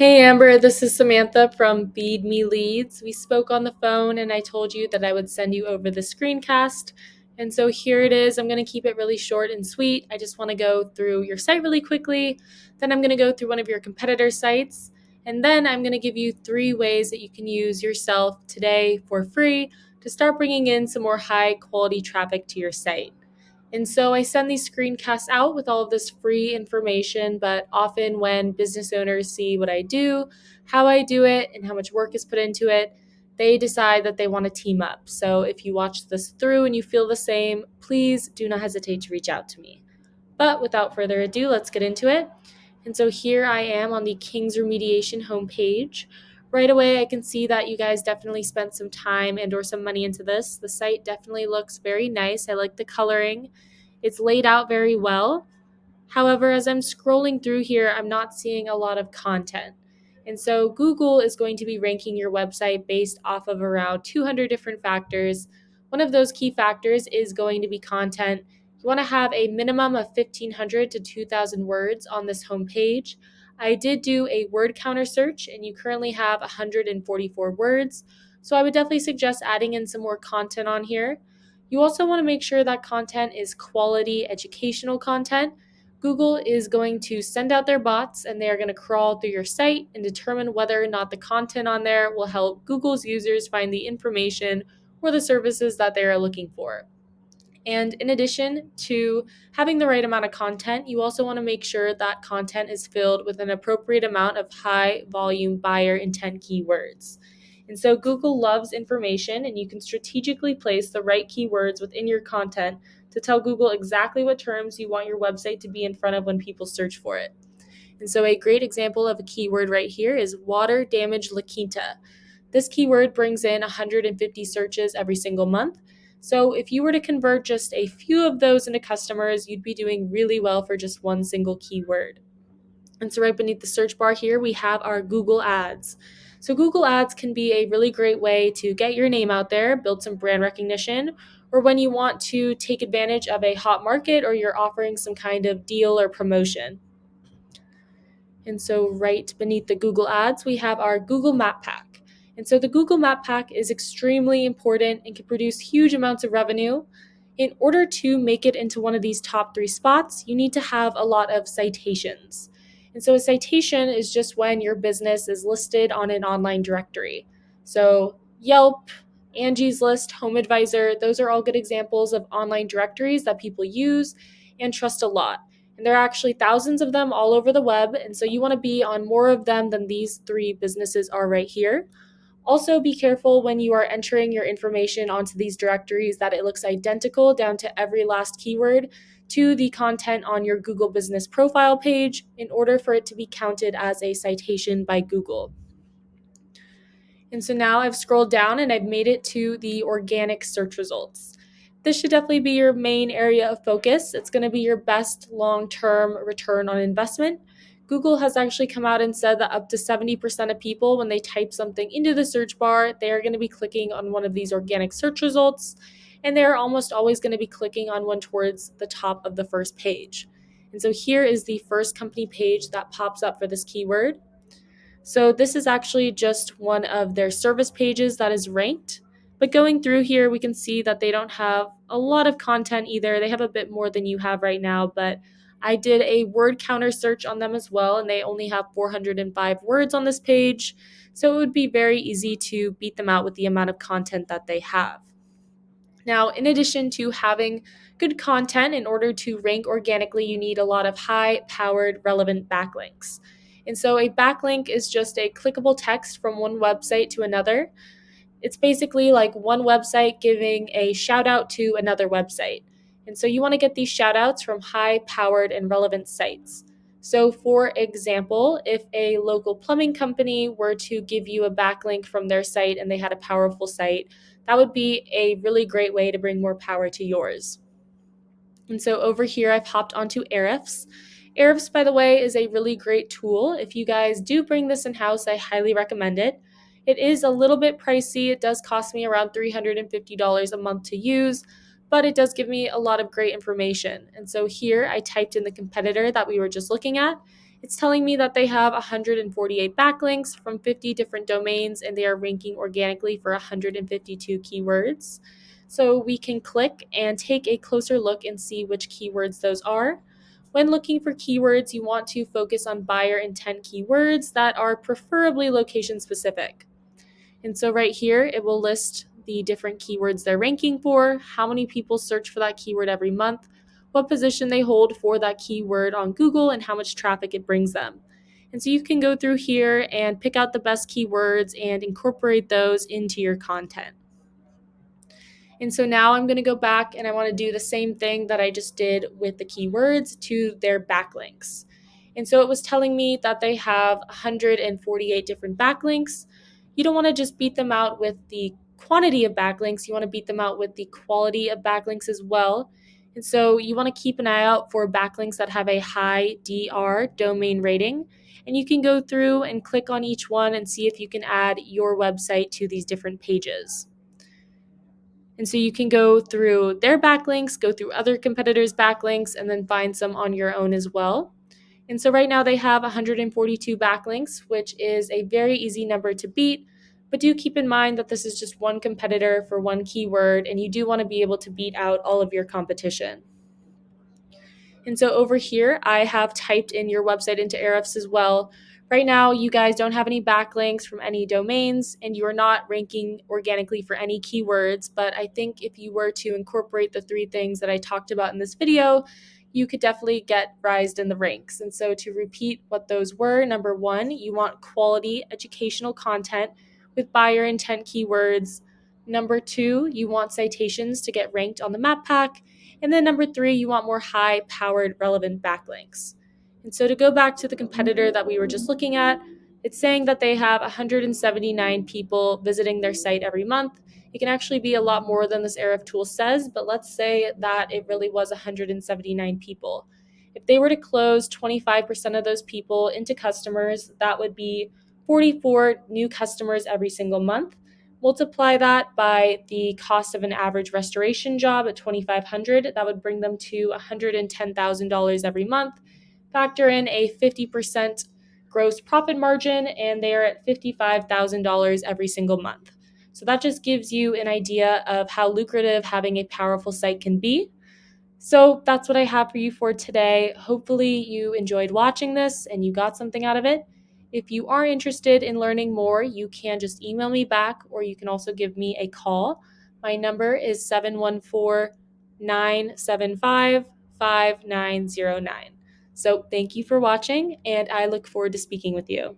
Hey Amber, this is Samantha from Bead Me Leads. We spoke on the phone and I told you that I would send you over the screencast. And so here it is. I'm going to keep it really short and sweet. I just want to go through your site really quickly. Then I'm going to go through one of your competitor sites. And then I'm going to give you 3 ways that you can use yourself today for free to start bringing in some more high quality traffic to your site. And so I send these screencasts out with all of this free information, but often when business owners see what I do, how I do it, and how much work is put into it, they decide that they want to team up. So if you watch this through and you feel the same, please do not hesitate to reach out to me. But without further ado, let's get into it. And so here I am on the King's Remediation homepage. Right away, I can see that you guys definitely spent some time and or some money into this. The site definitely looks very nice. I like the coloring. It's laid out very well. However, as I'm scrolling through here, I'm not seeing a lot of content. And so Google is going to be ranking your website based off of around 200 different factors. One of those key factors is going to be content. You want to have a minimum of 1,500 to 2,000 words on this homepage. I did do a word counter search, and you currently have 144 words. So I would definitely suggest adding in some more content on here. You also want to make sure that content is quality educational content. Google is going to send out their bots and they are going to crawl through your site and determine whether or not the content on there will help Google's users find the information or the services that they are looking for. And in addition to having the right amount of content, you also want to make sure that content is filled with an appropriate amount of high volume buyer intent keywords. And so Google loves information, and you can strategically place the right keywords within your content to tell Google exactly what terms you want your website to be in front of when people search for it. And so a great example of a keyword right here is water damage La Quinta. This keyword brings in 150 searches every single month. So if you were to convert just a few of those into customers, you'd be doing really well for just one single keyword. And so right beneath the search bar here, we have our Google Ads. So Google Ads can be a really great way to get your name out there, build some brand recognition, or when you want to take advantage of a hot market or you're offering some kind of deal or promotion. And so right beneath the Google Ads, we have our Google Map Pack. And so the Google Map Pack is extremely important and can produce huge amounts of revenue. In order to make it into one of these top 3 spots, you need to have a lot of citations. And so a citation is just when your business is listed on an online directory. So Yelp, Angie's List, Home Advisor, those are all good examples of online directories that people use and trust a lot. And there are actually thousands of them all over the web. And so you want to be on more of them than these 3 businesses are right here. Also, be careful when you are entering your information onto these directories that it looks identical down to every last keyword to the content on your Google Business Profile page in order for it to be counted as a citation by Google. And so now I've scrolled down and I've made it to the organic search results. This should definitely be your main area of focus. It's going to be your best long-term return on investment. Google has actually come out and said that up to 70% of people, when they type something into the search bar, they are going to be clicking on one of these organic search results, and they're almost always going to be clicking on one towards the top of the first page. And so here is the first company page that pops up for this keyword. So this is actually just one of their service pages that is ranked. But going through here, we can see that they don't have a lot of content either. They have a bit more than you have right now, but I did a word counter search on them as well, and they only have 405 words on this page. So it would be very easy to beat them out with the amount of content that they have. Now, in addition to having good content, in order to rank organically, you need a lot of high-powered relevant backlinks. And so a backlink is just a clickable text from one website to another. It's basically like one website giving a shout out to another website. And so you want to get these shout outs from high-powered and relevant sites. So for example, if a local plumbing company were to give you a backlink from their site and they had a powerful site, that would be a really great way to bring more power to yours. And so over here, I've hopped onto Ahrefs. Ahrefs, by the way, is a really great tool. If you guys do bring this in-house, I highly recommend it. It is a little bit pricey. It does cost me around $350 a month to use, but it does give me a lot of great information. And so here I typed in the competitor that we were just looking at, It's telling me that they have 148 backlinks from 50 different domains, and they are ranking organically for 152 keywords. So we can click and take a closer look and see which keywords those are. When looking for keywords, you want to focus on buyer intent keywords that are preferably location specific. And so right here, it will list the different keywords they're ranking for, how many people search for that keyword every month, what position they hold for that keyword on Google, and how much traffic it brings them. And so you can go through here and pick out the best keywords and incorporate those into your content. And so now I'm going to go back and I want to do the same thing that I just did with the keywords to their backlinks. And so it was telling me that they have 148 different backlinks. You don't want to just beat them out with the quantity of backlinks, you want to beat them out with the quality of backlinks as well. And so you want to keep an eye out for backlinks that have a high DR domain rating. And you can go through and click on each one and see if you can add your website to these different pages. And so you can go through their backlinks, go through other competitors' backlinks, and then find some on your own as well. And so right now they have 142 backlinks, which is a very easy number to beat. But do keep in mind that this is just one competitor for one keyword, and you do want to be able to beat out all of your competition. And so over here, I have typed in your website into Ahrefs as well. Right now, you guys don't have any backlinks from any domains, and you are not ranking organically for any keywords. But I think if you were to incorporate the 3 things that I talked about in this video, you could definitely get rised in the ranks. And so to repeat what those were, number 1, you want quality educational content with buyer intent keywords. Number 2, you want citations to get ranked on the map pack. And then number 3, you want more high-powered relevant backlinks. And so to go back to the competitor that we were just looking at, it's saying that they have 179 people visiting their site every month. It can actually be a lot more than this Ahrefs tool says, but let's say that it really was 179 people. If they were to close 25% of those people into customers, that would be 44 new customers every single month. Multiply that by the cost of an average restoration job at $2,500, that would bring them to $110,000 every month. Factor in a 50% gross profit margin, and they are at $55,000 every single month. So that just gives you an idea of how lucrative having a powerful site can be. So that's what I have for you for today. Hopefully you enjoyed watching this and you got something out of it. If you are interested in learning more, you can just email me back, or you can also give me a call. My number is 714-975-5909. So thank you for watching, and I look forward to speaking with you.